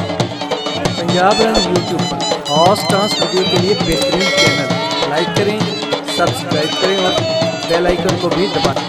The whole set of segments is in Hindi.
पंजाब रन यूट्यूब पर हॉर्स डांस वीडियो के लिए बेहतरीन चैनल लाइक करें, सब्सक्राइब करें और बेल आइकन को भी दबाएं।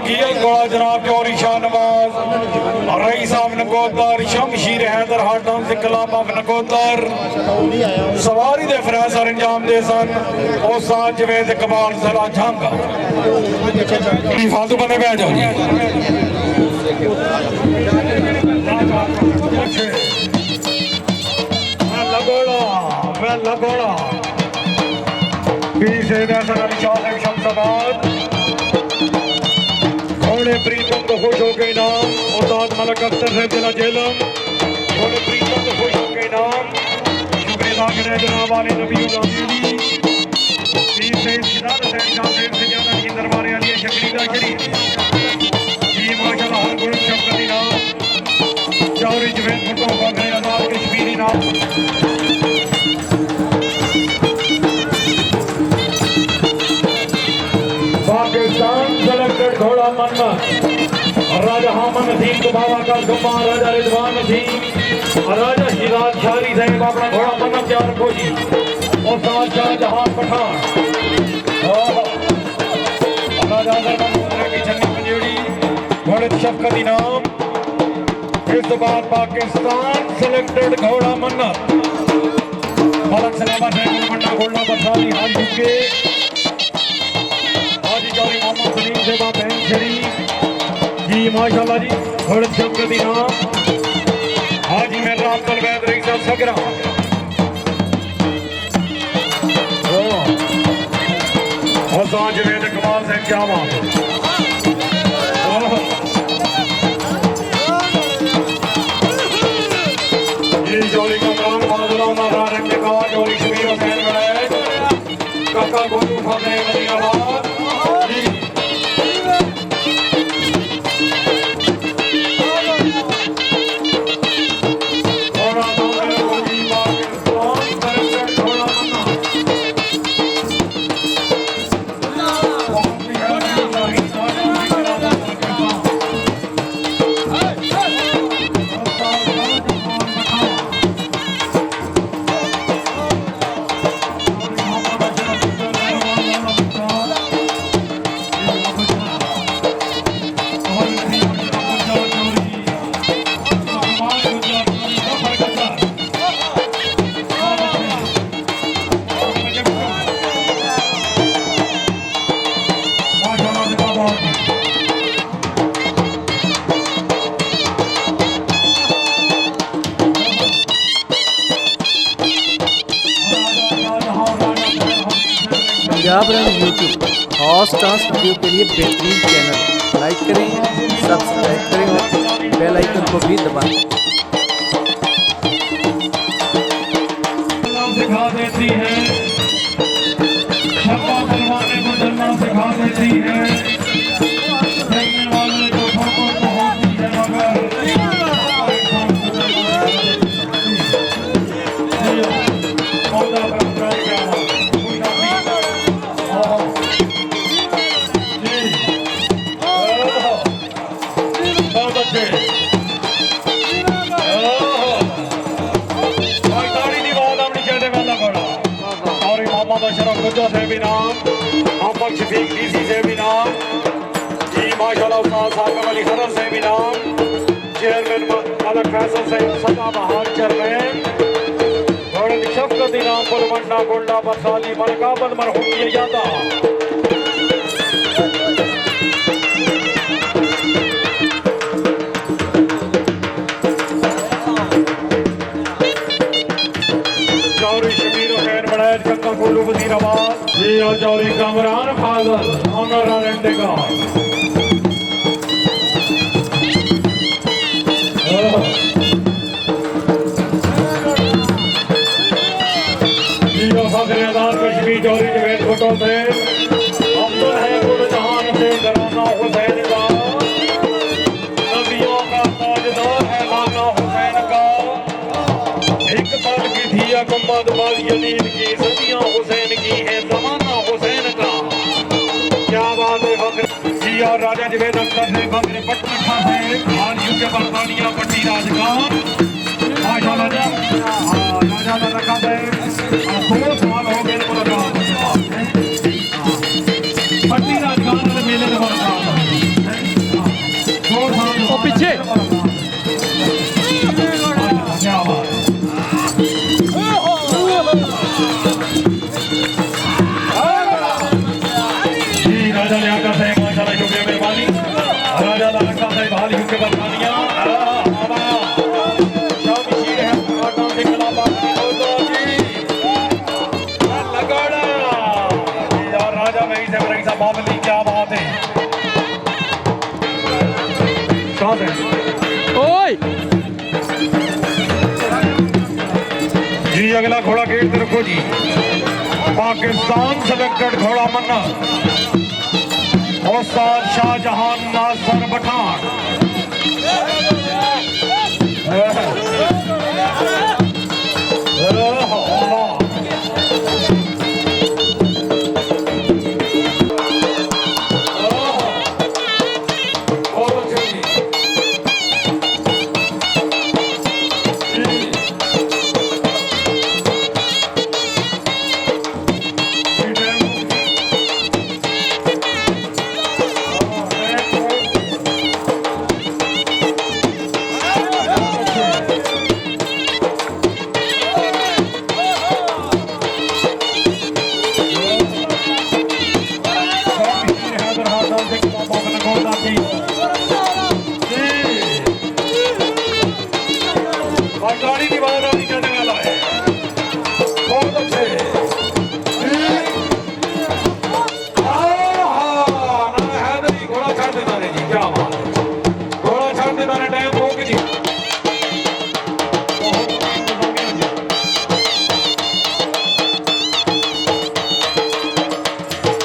कील घोड़ा जनाब चौरी शाह नवाज रईस साहब नकोदर शमशीर हैदर हाटम से कलाम ऑफ नकोदर सवारी दे फैसला अंजाम दे सन और साथ जवेद इकबाल जरा झांगा फालतू बने बह जाओ मैं लगोड़ा शमशाबाद घोड़े प्रीतम को खुश हो के इनाम उस्ताद मलक अख्तर से जिला जेलम घोड़े प्रीतम को खुश हो के इनाम शुक्रिया करें जनाब वाले नबी दरबार अली शकीदा शरीफ जी माशाल्लाह हर गुरु शब्द इनाम चौरी जवेद फुटो बकरे आजाद कश्मीरी नाम पाकिस्तान सेलेक्टेड घोड़ा मन्नत राजा हामद नसीम को बाबा का गुम्मा राजा रिजवान नसीम राजा शिराज शारी साहब अपना घोड़ा मन्नत तैयार रखो जी और साथ शाहजहां पठान राजा दरबार की छन्नी पंजेड़ी घोड़े शफकत इनाम इस बाद पाकिस्तान सेलेक्टेड घोड़ा मन्नत मलक सलामा साहब मंडा घोड़ा बरसाली हाल चुके मोहम्मद सलीम सेवा बहन शरीफ जी माशाल्लाह जी घोड़े शफकत इनाम हाजी मेरा अब्दुल वैद रईस साहब सगरा हसन जवेद इकबाल साहब क्या बात जी जोड़ी कमरान बादलों रंग का जोड़ी शबीर हुसैन वैद काका गोलू फतेह मदीनाबाद पंजाब रन यूट्यूब खास डांस वीडियो के लिए बेहतरीन चैनल लाइक करें सब्सक्राइब करें और बेल आइकन को भी दबाएं। सिखा देती है शब्बा बलवाने को चलना सिखा देती है देखने वाले को ठोकर तो होती है मगर से भी नाम मोहम्मद शफीक डीसी से भी नाम जी माशाल्लाह उस्ताद साकिब अली खदर से भी नाम चेयरमैन मलक फैसल से सदा बहार चेयरमैन घोड़े की शफकत इनाम पुलमंडा गोल्डा बरसाली मलकाबद मरहूम किए जाता गोलू वजीराबाद जी और चौरी कमरान फाजल ऑनर रेंडेगा जी और फखरेदार कश्मीर चौरी जवेद फोटो से अब्दुल है गुलजहान से घराना हुसैन का नबियों का ताजदार है नाना हुसैन का एक साल की थी गुम्बद बाज यलीद की सदियां हुसैन की है जमाना हुसैन का क्या बात है फखर जी और राजा जवेद अख्तर से फखर पटना से हाल यूके बरतानिया पट्टी राजगान माशाल्लाह जी राजा ने रखा है 2 साल हो गए मुलाकात पट्टी राजगान में मेले में मुलाकात नवाज है। ओए जी अगला घोड़ा गेट पे रखो जी। पाकिस्तान सेलेक्टेड घोड़ा मन्ना और साथ शाहजहान नासर पठान। गाड़ी की बात नहीं करने वाला है। बहुत अच्छे हैदरी घोड़ा छाड़ देता है जी। क्या बात है, घोड़ा छाड़ देता है टाइम हो के जी।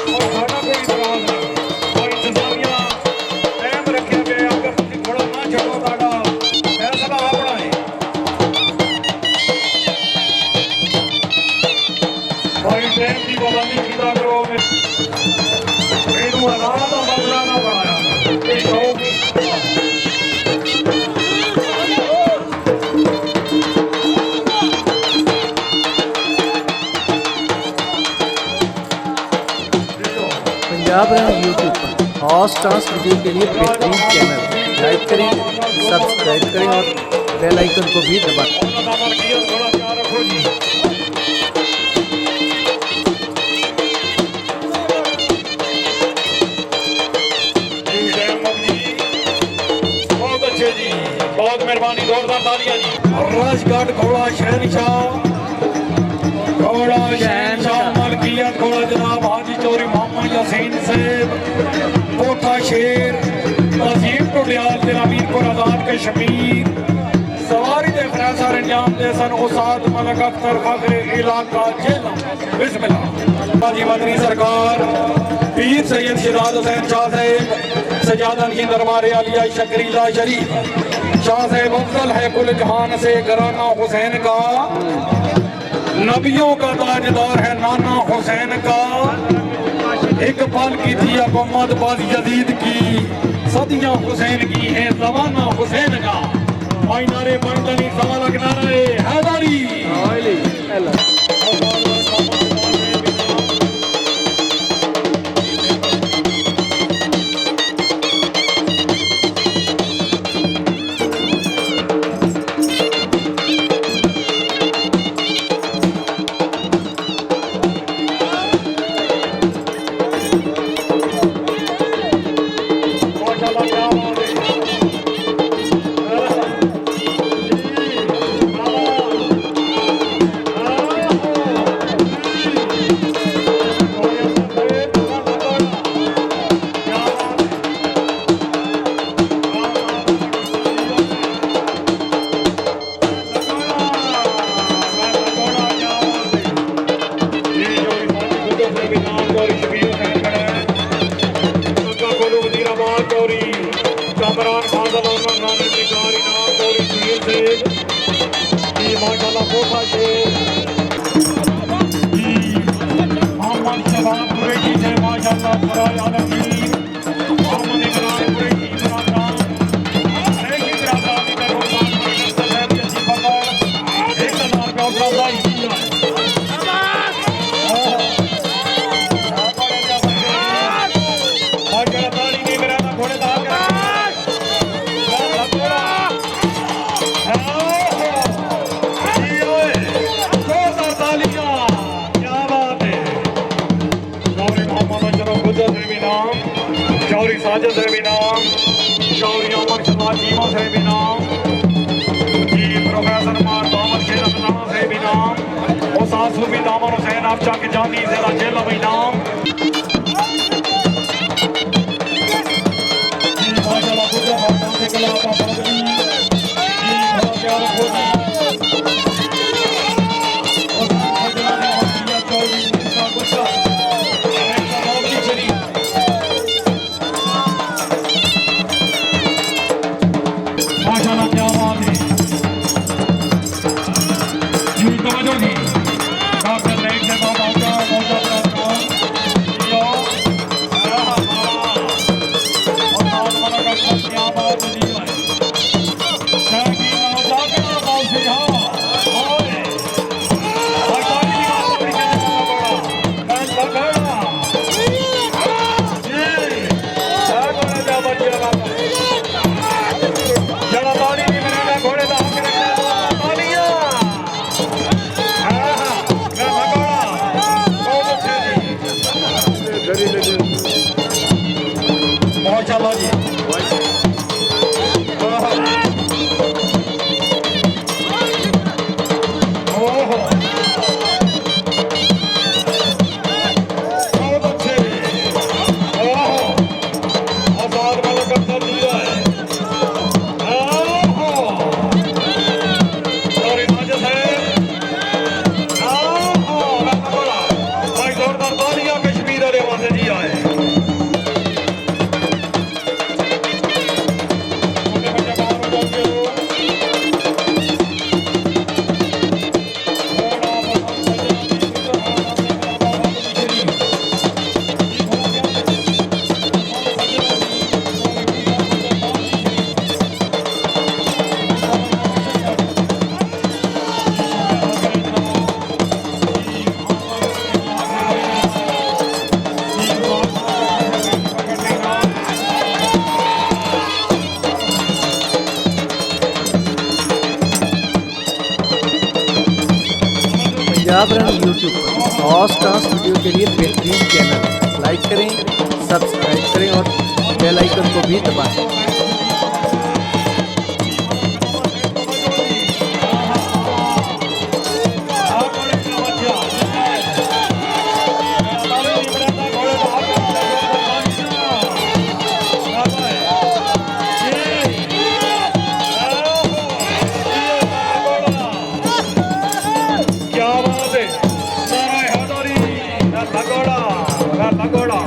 और खाना कोई इतराज नहीं, और इंतजामिया टाइम रखे गए। अगर तुम घोड़ा ना छड़ो ताड़ा फैसला अपना है। भाई ट्रेन की पाबंदी किया करो। मेनू आराम का बदला ना बनाया। पंजाब रंग यूट्यूब पर हॉर्स ट्रांस वीडियो के लिए बेहतरीन चैनल लाइक करें, सब्सक्राइब करें और बेल आइकन को भी दबाएं। बहुत अच्छे जी, बहुत मेहरबानी, जोरदार तालियां जी। राजघाट घोड़ा शहनशाह, घोड़ा शहनशाह मलकियत घोड़ा जनाब हाजी चौधरी मोहम्मद यासीन साहब, कोठा शेर तहसील टुडियाल जिला मीरपुर आजाद कश्मीर। सवारी दे फैसला अंजाम दे सन उस्ताद मलक अख्तर फखरे इलाका जिला। बिस्मिल्लाह। हाजी मदनी सरकार पीर सैयद शिदात हुसैन शाह साहब सजादन की दरबार आलिया शकरीला शरीफ शाह साहब अफजल है कुल जहान से घराना हुसैन का। नबियों का ताजदार है नाना हुसैन का। एक पल की थी मोहम्मद बाज यजीद की, सदियां हुसैन की है जमाना हुसैन का। भाई नारे बंदनी सवाल नारे हैदरी। चौरी साजिद से भी नाम, चौरी अमर शर्मा चीमा से भी नाम, प्रोफेसर मार दामद शेर अब्दुल्ला से भी नाम, और सासू भी दामन हुसैन अफचा के जानी जिला जेल भी नाम। माशाल्लाह क्या बात है जरा ताली नहीं मिलेगा घोड़े का हक रखना तो तालियां मैं भगोड़ा बहुत अच्छे जी माशाल्लाह जी ओहो बहुत अच्छे ओहो आजाद वाला करता दिया है ओहो और इमाजत है ओहो रत्नगोला भाई जोरदार तालियां कश्मीर वाले वासे जी आए छोटे बच्चे बाहर हो जाओगे पंजाब रन यूट्यूब पर हॉर्स डांस वीडियो के लिए बेहतरीन चैनल लाइक करें, सब्सक्राइब करें और बेल आइकन को भी दबाएं। क्या बात है नारा हैदरी रत्नगोला